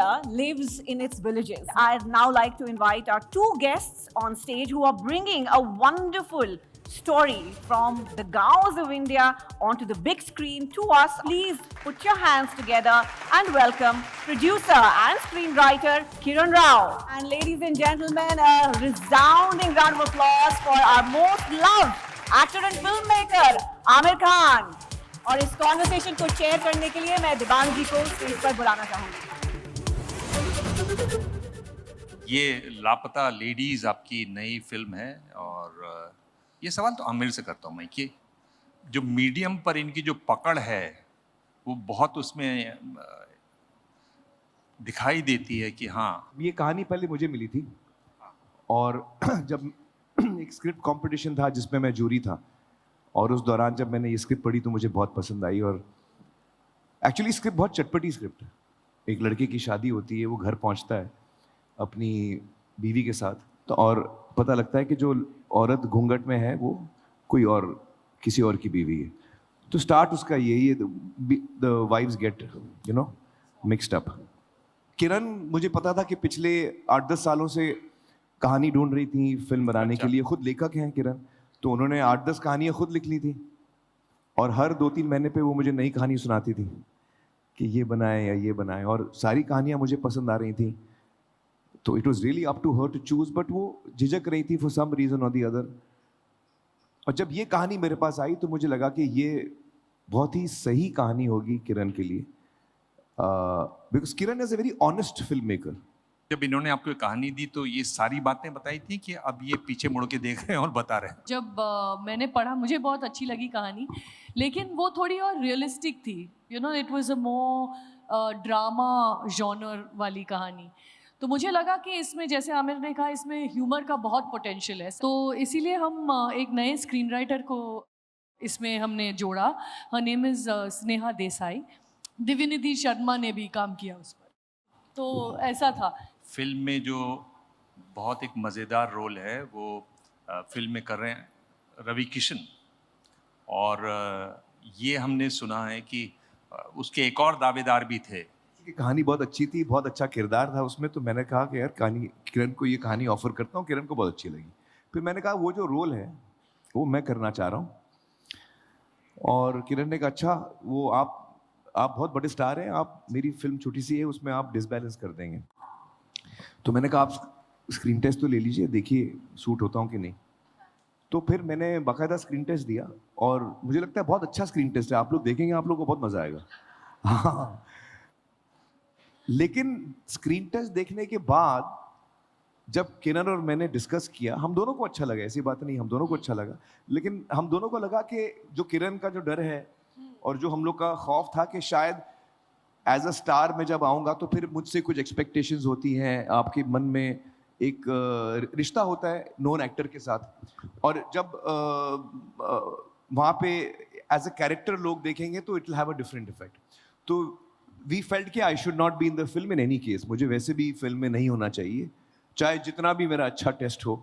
India lives in its villages. I'd now like to invite our two guests on stage who are bringing a wonderful story from the gaons of India onto the big screen to us. Please put your hands together and welcome producer and screenwriter Kiran Rao. And ladies and gentlemen, a resounding round of applause for our most loved actor and filmmaker Aamir Khan. और इस conversation को chair करने के लिए मैं दिबांग जी को stage पर बुलाना चाहूंगी. ये लापता लेडीज आपकी नई फिल्म है और ये सवाल तो आमिर से करता हूँ मैं कि जो मीडियम पर इनकी जो पकड़ है वो बहुत उसमें दिखाई देती है कि हाँ. ये कहानी पहले मुझे मिली थी और जब एक स्क्रिप्ट कंपटीशन था जिसमें मैं जूरी था और उस दौरान जब मैंने ये स्क्रिप्ट पढ़ी तो मुझे बहुत पसंद आई. और एक्चुअली स्क्रिप्ट बहुत चटपटी स्क्रिप्ट है. एक लड़के की शादी होती है, वो घर पहुंचता है अपनी बीवी के साथ तो और पता लगता है कि जो औरत घूंघट में है वो कोई और किसी और की बीवी है. तो स्टार्ट उसका यही है, the wives get mixed up. Kiran मुझे पता था कि पिछले 8-10 सालों से कहानी ढूंढ रही थी फिल्म बनाने के लिए. खुद लेखक हैं किरण, तो उन्होंने 8-10 कहानियाँ खुद लिख ली थी और हर 2-3 महीने पे वो मुझे नई कहानी सुनाती थी कि ये बनाए या ये बनाए, और सारी कहानियाँ मुझे पसंद आ रही थी. तो it was really up to her to choose, but वो झिझक रही थी फॉर सम रीजन और दी अदर. और जब ये कहानी मेरे पास आई तो मुझे लगा कि ये बहुत ही सही कहानी होगी किरण के लिए, because Kiran is a very honest film maker. जब इन्होंने आपको कहानी दी तो ये सारी बातें बताई थी कि अब ये पीछे मुड़ के देख रहे हैं और बता रहे हैं? जब मैंने पढ़ा मुझे बहुत अच्छी लगी कहानी, लेकिन वो थोड़ी और रियलिस्टिक थी. It was a more drama genre वाली कहानी. तो मुझे लगा कि इसमें, जैसे आमिर ने कहा, इसमें ह्यूमर का बहुत पोटेंशियल है. तो इसीलिए हम एक नए स्क्रीन राइटर को इसमें हमने जोड़ा. Her name is Sneha Desai. Divyanidhi Sharma ने भी काम किया उस पर. तो ऐसा था. फिल्म में जो बहुत एक मज़ेदार रोल है वो फिल्म में कर रहे हैं रवि किशन, और ये हमने सुना है कि उसके एक और दावेदार भी थे. कहानी बहुत अच्छी थी, बहुत अच्छा किरदार था उसमें. तो मैंने कहा कि यार कहानी, किरण को ये कहानी ऑफर करता हूँ. किरण को बहुत अच्छी लगी. फिर मैंने कहा वो जो रोल है वो मैं करना चाह रहा हूँ. और किरण ने कहा अच्छा, वो आप बहुत बड़े स्टार हैं, आप, मेरी फिल्म छोटी सी है, उसमें आप डिसबैलेंस कर देंगे. तो मैंने कहा आप स्क्रीन टेस्ट तो ले लीजिए, देखिए सूट होता हूँ कि नहीं. तो फिर मैंने बाकायदा स्क्रीन टेस्ट दिया और मुझे लगता है बहुत अच्छा स्क्रीन टेस्ट है. आप लोग देखेंगे, आप लोगों को बहुत मजा आएगा. हाँ, लेकिन स्क्रीन टेस्ट देखने के बाद जब किरण और मैंने डिस्कस किया, हम दोनों को अच्छा लगा, ऐसी बात नहीं, हम दोनों को अच्छा लगा. लेकिन हम दोनों को लगा कि जो किरण का जो डर है और जो हम लोग का खौफ था कि शायद एज अ स्टार मैं जब आऊँगा तो फिर मुझसे कुछ एक्सपेक्टेशंस होती हैं, आपके मन में एक रिश्ता होता है नॉन एक्टर के साथ, और जब वहाँ पे एज अ कैरेक्टर लोग देखेंगे तो it will have a different effect. तो वी फेल्ट कि I should not be in the film in any case. मुझे वैसे भी फिल्म में नहीं होना चाहिए, चाहे जितना भी मेरा अच्छा टेस्ट हो.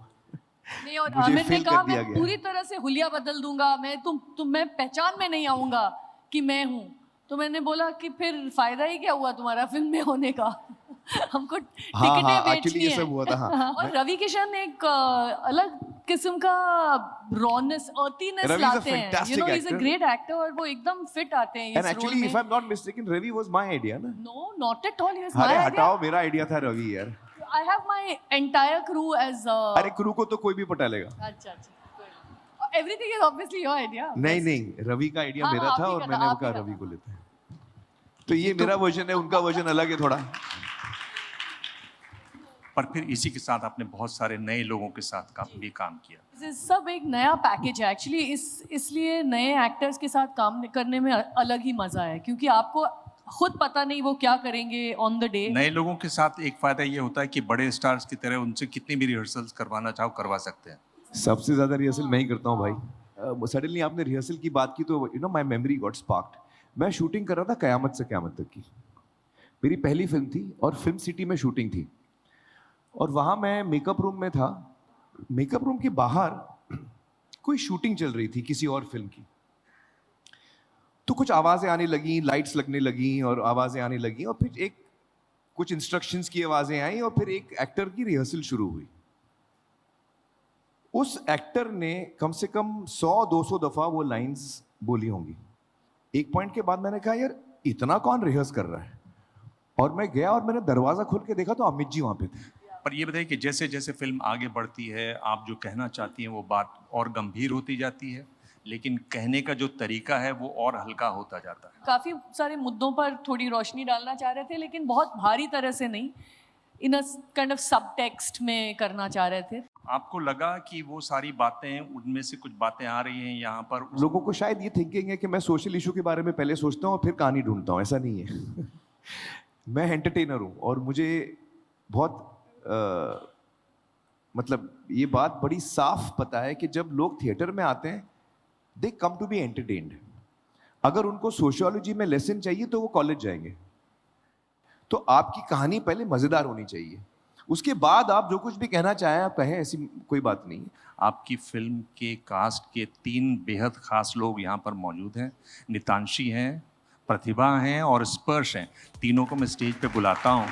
नहीं, और आमिर ने कहा मैं पूरी तरह से हुलिया बदल दूंगा, मैं पहचान में नहीं आऊंगा कि मैं हूँ. तो मैंने बोला कि फिर फायदा ही क्या हुआ तुम्हारा फिल्म में होने का. हमको टिकटें बेचनी है. सब हुआ था. हाँ. और रवि किशन एक अलग किस्म का रॉनेस, अर्थीनेस लाते हैं. He is a great actor और वो एकदम फिट आते हैं इस रोल में. And actually if I am not mistaken, Ravi was my idea ना. No, not at all. He was my idea. Idea. हटाओ, मेरा आइडिया था रवि यार. I have my entire crew as अरे क्रू को तो कोई भी पटा लेगा. अच्छा. Everything is obviously your idea. नहीं, रवि का आइडिया मेरा था और मैंने कहा रवि को लेते हैं. तो ये मेरा वर्जन है, उनका वर्जन अलग है थोड़ा. पर फिर इसी के साथ आपने बहुत सारे नए लोगों के साथ भी काम किया. सब एक नया पैकेज है एक्चुअली. इसलिए नए एक्टर्स के साथ काम करने में अलग ही मजा है, क्योंकि आपको खुद पता नहीं वो क्या करेंगे ऑन द डे. नए लोगों के साथ एक फायदा ये होता है कि बड़े स्टार्स की तरह उनसे कितनी भी रिहर्सल्स करवाना चाहो करवा सकते हैं. सबसे ज्यादा रिहर्सल मैं ही करता हूँ भाई. सडनली आपने रिहर्सल की बात की तो माय मेमोरी गॉट स्पार्क्ड. मैं शूटिंग कर रहा था कयामत से कयामत तक की. मेरी पहली फिल्म थी और फिल्म सिटी में शूटिंग थी. और वहाँ मैं मेकअप रूम में था. मेकअप रूम के बाहर कोई शूटिंग चल रही थी किसी और फिल्म की. तो कुछ आवाज़ें आने लगी, लाइट्स लगने लगी और आवाज़ें आने लगी, और फिर एक कुछ इंस्ट्रक्शंस की आवाजें आई और फिर एक एक्टर की रिहर्सल शुरू हुई। उस एक्टर ने कम से कम 100-200 दफा वो लाइंस बोली होंगी। एक पॉइंट के बाद मैंने कहा यार इतना कौन रिहर्स कर रहा है, और मैं गया और मैंने दरवाजा खोल के देखा तो अमित जी वहां पे थे। पर ये बताइए कि जैसे जैसे फिल्म आगे बढ़ती है, आप जो कहना चाहती हैं वो बात और गंभीर होती जाती है, लेकिन कहने का जो तरीका है वो और हल्का होता जाता है। काफ़ी सारे मुद्दों पर थोड़ी रोशनी डालना चाह रहे थे, लेकिन बहुत भारी तरह से नहीं, इन अ काइंड ऑफ सब टेक्स्ट में करना चाह रहे थे। आपको लगा कि वो सारी बातें, उनमें से कुछ बातें आ रही हैं यहाँ पर? लोगों को शायद ये थिंकिंग है कि मैं सोशल इशू के बारे में पहले सोचता हूँ और फिर कहानी ढूंढता हूँ। ऐसा नहीं है। मैं एंटरटेनर हूँ और मुझे बहुत मतलब ये बात बड़ी साफ पता है कि जब लोग थिएटर में आते हैं दे कम टू बी एंटरटेन्ड। अगर उनको सोशियोलॉजी में लेसन चाहिए तो वो कॉलेज जाएंगे। तो आपकी कहानी पहले मजेदार होनी चाहिए, उसके बाद आप जो कुछ भी कहना चाहें आप कहें, ऐसी कोई बात नहीं है। आपकी फिल्म के कास्ट के 3 बेहद खास लोग यहाँ पर मौजूद हैं। नितांशी हैं, प्रतिभा हैं और स्पर्श हैं। तीनों को मैं स्टेज पे बुलाता हूँ।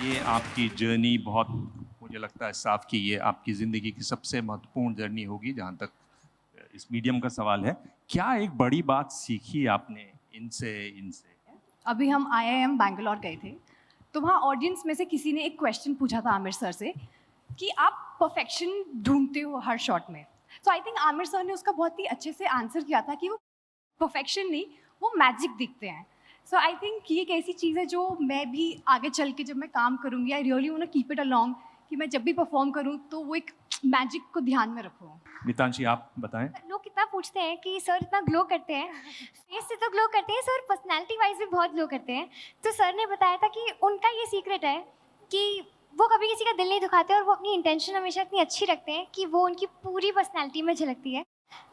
ये आपकी जर्नी बहुत, मुझे लगता है साफ कि ये आपकी ज़िंदगी की सबसे महत्वपूर्ण जर्नी होगी जहाँ तक इस मीडियम का सवाल है। क्या एक बड़ी बात सीखी आपने इनसे? अभी हम IIM बैंगलोर गए थे तो वहाँ ऑडियंस में से किसी ने एक क्वेश्चन पूछा था आमिर सर से कि आप परफेक्शन ढूंढते हो हर शॉट में। तो आई थिंक आमिर सर ने उसका बहुत ही अच्छे से आंसर किया था कि वो परफेक्शन नहीं, वो मैजिक दिखते हैं। सो आई थिंक ये एक ऐसी चीज़ है जो मैं भी आगे चल के जब मैं काम करूँगी, I really want to keep it along, कि मैं जब भी परफॉर्म करूँ तो वो एक मैजिक को ध्यान में रखूँ। नितांशी आप बताएं। लोग कितना पूछते हैं कि सर इतना ग्लो करते हैं, फेस से तो ग्लो करते हैं सर, पर्सनालिटी वाइज भी बहुत ग्लो करते हैं। तो सर ने बताया था कि उनका ये सीक्रेट है कि वो कभी किसी का दिल नहीं दुखाते और वो अपनी इंटेंशन हमेशा इतनी अच्छी रखते हैं कि वो उनकी पूरी पर्सनालिटी में झलकती है।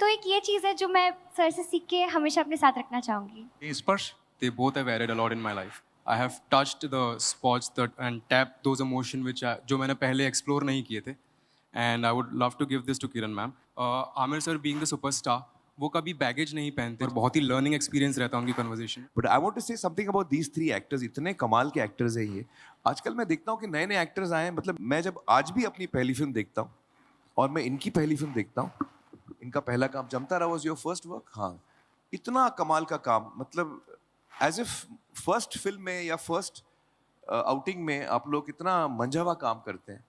तो एक ये चीज़ है जो मैं सर से सीख के हमेशा अपने साथ रखना चाहूँगी। स्पर्श? They both have added a lot in my life. I have touched the spots that and tapped those emotions which जो मैंने पहले explore नहीं किए थे. And I would love to give this to Kiran ma'am. Amir sir being the superstar, वो कभी baggage नहीं पहनते और बहुत ही learning experience रहता है उनकी conversation. But I want to say something about these 3 actors. इतने कमाल के actors हैं ये। आजकल मैं देखता हूँ कि नए नए actors आए हैं। मतलब मैं जब आज भी अपनी पहली फिल्म देखता हूँ और मैं इनकी पहली फिल्म देखता हूँ, इनका पहला काम जमता रहा was your first work। हाँ, इतना कमाल का काम, मतलब एज इफ फर्स्ट फिल्म में या फर्स्ट आउटिंग में आप लोग इतना मंझावा काम करते हैं।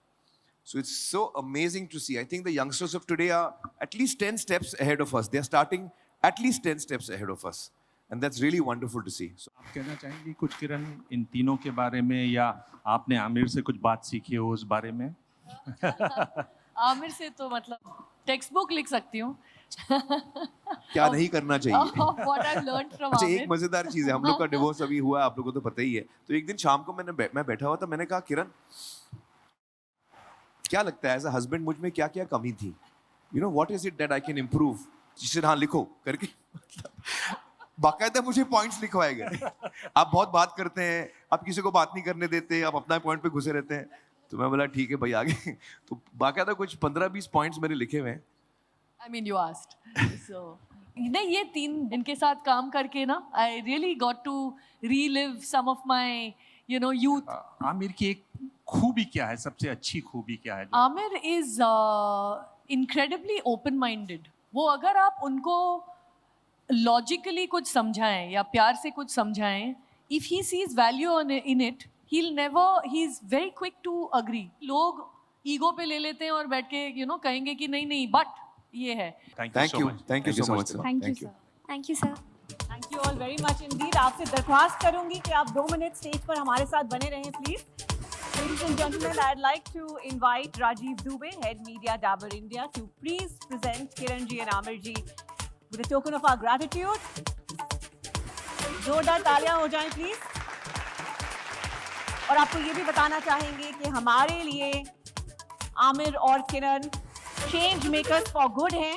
So it's so amazing to see. I think the youngsters of today are at least 10 steps ahead of us. They are starting at least 10 steps ahead of us, and that's really wonderful to see. So, आप कहना चाहेंगे कुछ किरण इन तीनों के बारे में, या आपने आमिर से कुछ बात सीखी हो उस बारे में? आमिर से तो मतलब टेक्स्ट बुक लिख सकती हूँ। क्या नहीं करना चाहिए। What I've learned from अच्छा, आमिर। एक मजेदार चीज है, हम लोग का डिवोर्स अभी हुआ, आप लोगों को तो पता ही है। तो एक दिन शाम को मैं बैठा हुआ था, मैंने कहा किरण क्या लगता है एज अ हस्बैंड मुझ में क्या क्या कमी थी, you know what is it that I can improve. जिसे हाँ लिखो करके बाकायदा मुझे पॉइंट्स लिखवाए गए। आप बहुत बात करते हैं, आप किसी को बात नहीं करने देते, आप अपना पॉइंट पे घुसे रहते हैं। तो मैं बोला ठीक है भाई आगे। तो बाकायदा कुछ 15-20 पॉइंट्स मेरे लिखे हुए हैं। I mean, you asked. So, नहीं, ये 3 इनके साथ काम करके ना, I really got to relive some of my, you know, youth. Aamir की एक खूबी क्या है, सबसे अच्छी खूबी क्या है? Aamir is incredibly open-minded. वो अगर आप उनको logically कुछ समझाएं या प्यार से कुछ समझाएं, if he sees value in it, he's very quick to agree. लोग ईगो पे ले लेते हैं और बैठ के you know कहेंगे कि नहीं नहीं बट ये है। Thank you so much. Thank you, sir. Thank you sir. Thank you all very much indeed. आपसे दरख्वास्त करूंगी कि आप 2 मिनट स्टेज पर हमारे साथ बने रहें please. Ladies and gentlemen, I'd like to invite Rajiv Dubey, Head Media Dabur India, to please present Kiran ji and Amir ji with a token of our gratitude. जोरदार तालियां हो जाएं प्लीज। और आपको ये भी बताना चाहेंगे कि हमारे लिए आमिर और किरण चेंज मेकर्स फॉर गुड हैं,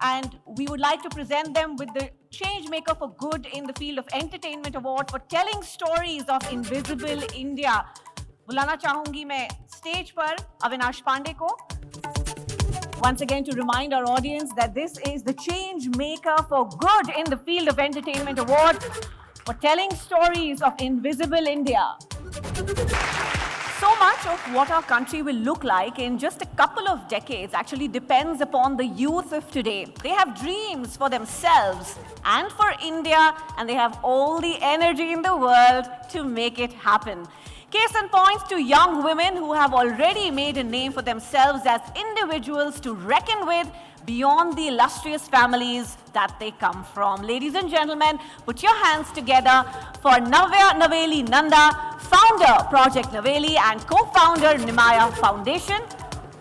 and we would like to present them with the change maker for good in the field of entertainment award for telling stories of invisible India. बुलाना चाहूंगी मैं स्टेज पर अविनाश पांडे को। Once again, to remind our audience that this is the change maker for good in the field of entertainment award for telling stories of invisible India. So much of what our country will look like in just a couple of decades actually depends upon the youth of today. They have dreams for themselves and for India, and they have all the energy in the world to make it happen. Case in point to young women who have already made a name for themselves as individuals to reckon with beyond the illustrious families that they come from. Ladies and gentlemen, put your hands together for Navya Naveli Nanda, founder Project Naveli and co-founder Nimaya Foundation.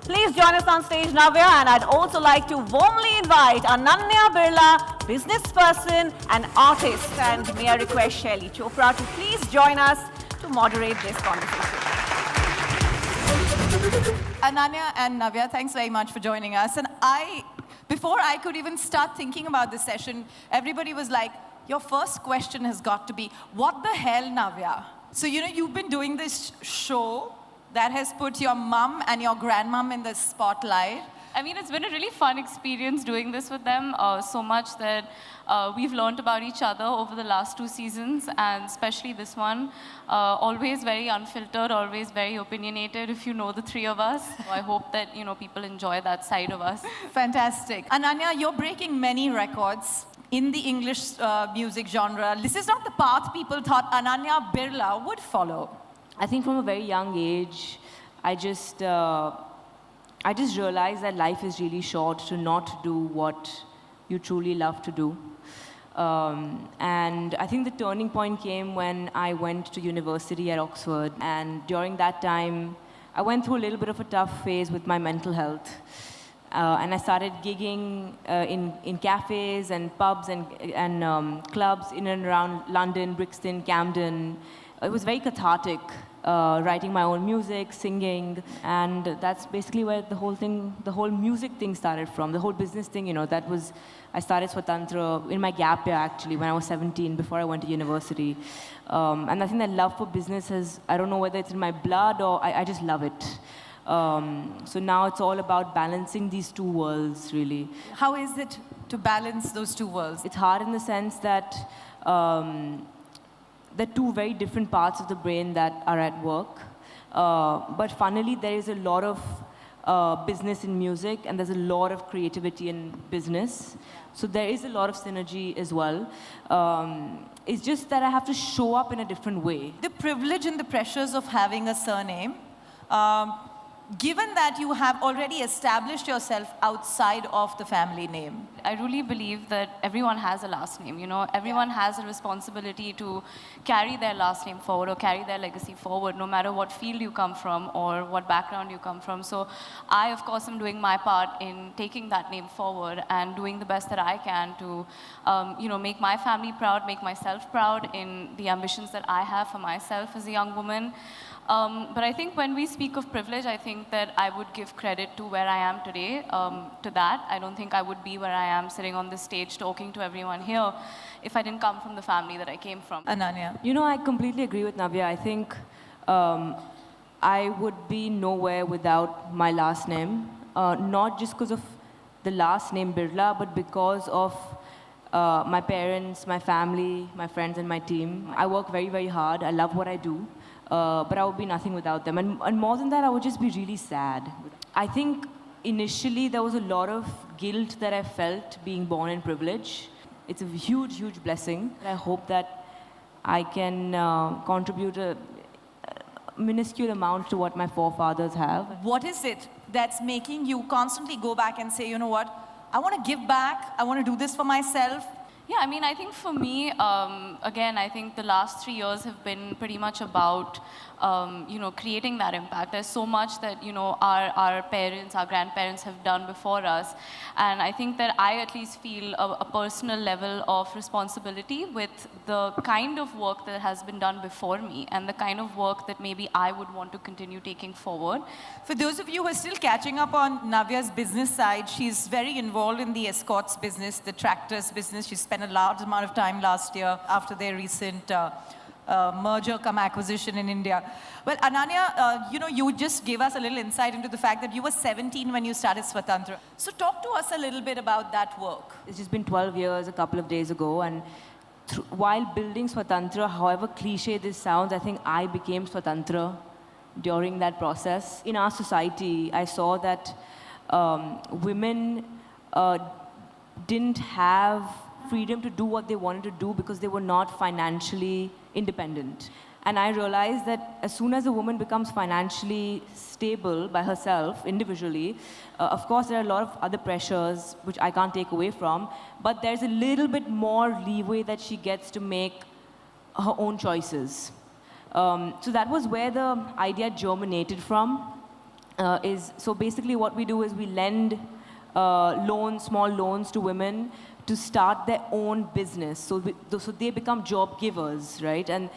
Please join us on stage, Navya, and I'd also like to warmly invite Ananya Birla, business person and artist, and may I request Shaili Chopra to please join us to moderate this conversation. Ananya and Navya, thanks very much for joining us. And before I could even start thinking about this session, everybody was like, your first question has got to be, what the hell, Navya? So, you've been doing this show that has put your mum and your grandmum in the spotlight. I mean, it's been a really fun experience doing this with them, so much that we've learned about each other over the last 2 seasons, and especially this one. Always very unfiltered, always very opinionated, if you know the three of us. So I hope that, people enjoy that side of us. Fantastic. Ananya, you're breaking many records in the English music genre. This is not the path people thought Ananya Birla would follow. I think from a very young age, I just realized that life is really short to not do what you truly love to do. And I think the turning point came when I went to university at Oxford. And during that time, I went through a little bit of a tough phase with my mental health. And I started gigging in cafes and pubs and clubs in and around London, Brixton, Camden. It was very cathartic, writing my own music, singing, and that's basically where the whole music thing started from, the whole business thing, I started Swatantra in my gap year actually, when I was 17, before I went to university. And I think that love for business I don't know whether it's in my blood or I just love it. So now it's all about balancing these two worlds, really. How is it to balance those two worlds? It's hard in the sense that there are two very different parts of the brain that are at work. But funnily, there is a lot of business in music, and there's a lot of creativity in business. So there is a lot of synergy as well. It's just that I have to show up in a different way. The privilege and the pressures of having a surname, given that you have already established yourself outside of the family name. I really believe that everyone has a last name, Everyone has a responsibility to carry their last name forward or carry their legacy forward, no matter what field you come from or what background you come from. So I, of course, am doing my part in taking that name forward and doing the best that I can to, make my family proud, make myself proud in the ambitions that I have for myself as a young woman. But I think when we speak of privilege, I think that I would give credit to where I am today, to that. I don't think I would be where I am sitting on this stage talking to everyone here if I didn't come from the family that I came from. Ananya? I completely agree with Navya. I think I would be nowhere without my last name, not just because of the last name Birla, but because of my parents, my family, my friends, and my team. I work very, very hard. I love what I do. But I would be nothing without them. And more than that, I would just be really sad. I think initially there was a lot of guilt that I felt being born in privilege. It's a huge, huge blessing. I hope that I can contribute a minuscule amount to what my forefathers have. What is it that's making you constantly go back and say, you know what, I want to give back, I want to do this for myself? Yeah, I think for me, again, I think the last 3 years have been pretty much about, creating that impact. There's so much that, our parents, our grandparents have done before us. And I think that I at least feel a personal level of responsibility with the kind of work that has been done before me and the kind of work that maybe I would want to continue taking forward. For those of you who are still catching up on Navya's business side, she's very involved in the escorts business, the tractors business. She spent a large amount of time last year after their recent merger come acquisition in India. Well, Ananya, you just gave us a little insight into the fact that you were 17 when you started Swatantra. So talk to us a little bit about that work. It's just been 12 years a couple of days ago, and while building Swatantra, however cliche this sounds, I think I became Swatantra during that process. In our society, I saw that women didn't have freedom to do what they wanted to do because they were not financially independent. And I realized that as soon as a woman becomes financially stable by herself, individually, of course there are a lot of other pressures which I can't take away from, but there's a little bit more leeway that she gets to make her own choices. So that was where the idea germinated from. So basically what we do is we lend small loans to women to start their own business. So they become job givers, right? And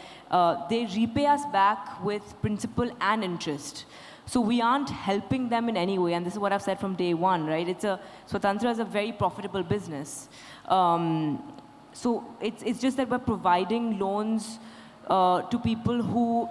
they repay us back with principal and interest. So we aren't helping them in any way, and this is what I've said from day one, right? Swatantra is a very profitable business. So it's just that we're providing loans to people who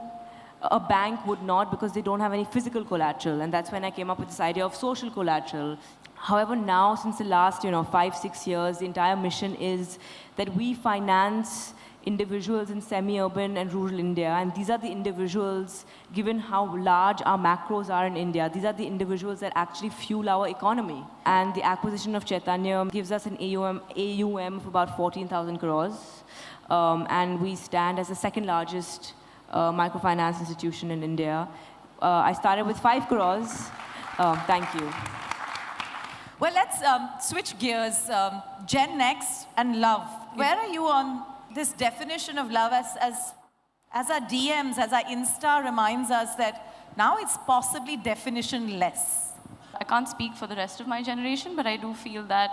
a bank would not, because they don't have any physical collateral, and that's when I came up with this idea of social collateral. However, now, since the last 5-6 years, the entire mission is that we finance individuals in semi-urban and rural India, and these are the individuals, given how large our macros are in India, these are the individuals that actually fuel our economy. And the acquisition of Chaitanya gives us an AUM of about 14,000 crores, and we stand as the second largest microfinance institution in India. I started with 5 crores. Thank you. Well, let's switch gears. Gen X and love. Where are you on this definition of love as our DMs, as our Insta reminds us that now it's possibly definition-less? I can't speak for the rest of my generation, but I do feel that,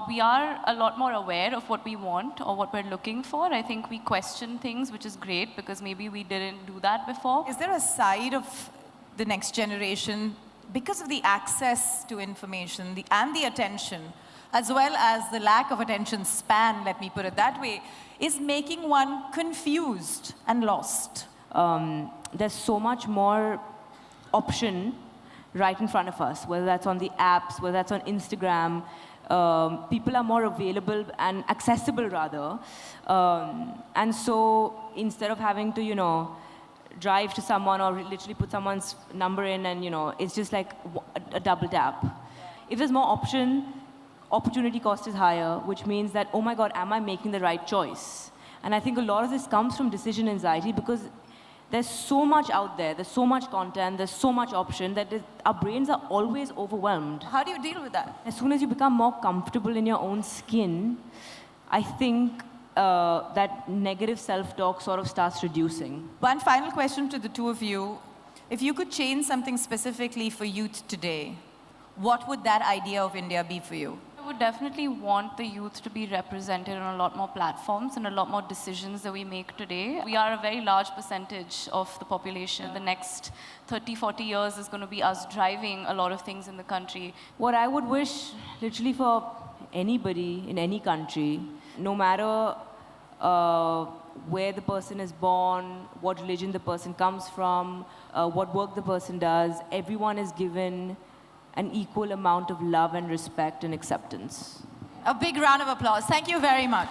we are a lot more aware of what we want or what we're looking for. I think we question things, which is great, because maybe we didn't do that before. Is there a side of the next generation, because of the access to information and the attention, as well as the lack of attention span, let me put it that way, is making one confused and lost? There's so much more option right in front of us, whether that's on the apps, whether that's on Instagram. People are more available and accessible, rather. And so instead of having to, drive to someone or literally put someone's number in and, it's just like a double tap. If there's more option, opportunity cost is higher, which means that, oh my God, am I making the right choice? And I think a lot of this comes from decision anxiety, because there's so much out there, there's so much content, there's so much option that our brains are always overwhelmed. How do you deal with that? As soon as you become more comfortable in your own skin, I think that negative self-talk sort of starts reducing. One final question to the two of you. If you could change something specifically for youth today, what would that idea of India be for you? I would definitely want the youth to be represented on a lot more platforms and a lot more decisions that we make today. We are a very large percentage of the population. The next 30-40 years is going to be us driving a lot of things in the country. What I would wish, literally, for anybody in any country, no matter where the person is born, what religion the person comes from, what work the person does, everyone is given an equal amount of love and respect and acceptance. A big round of applause. Thank you very much.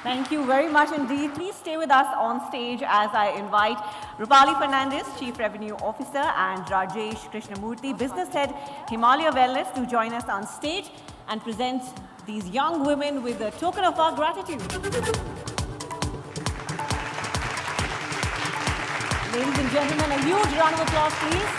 Thank you very much indeed. Please stay with us on stage as I invite Rupali Fernandez, Chief Revenue Officer, and Rajesh Krishnamurthy, Business Head, Himalaya Wellness, to join us on stage and present these young women with a token of our gratitude. Ladies and gentlemen, a huge round of applause, please.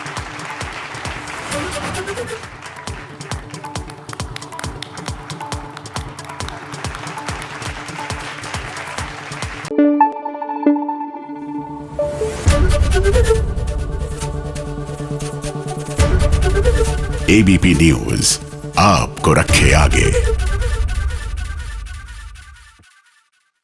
ABP news आपको रखे आगे।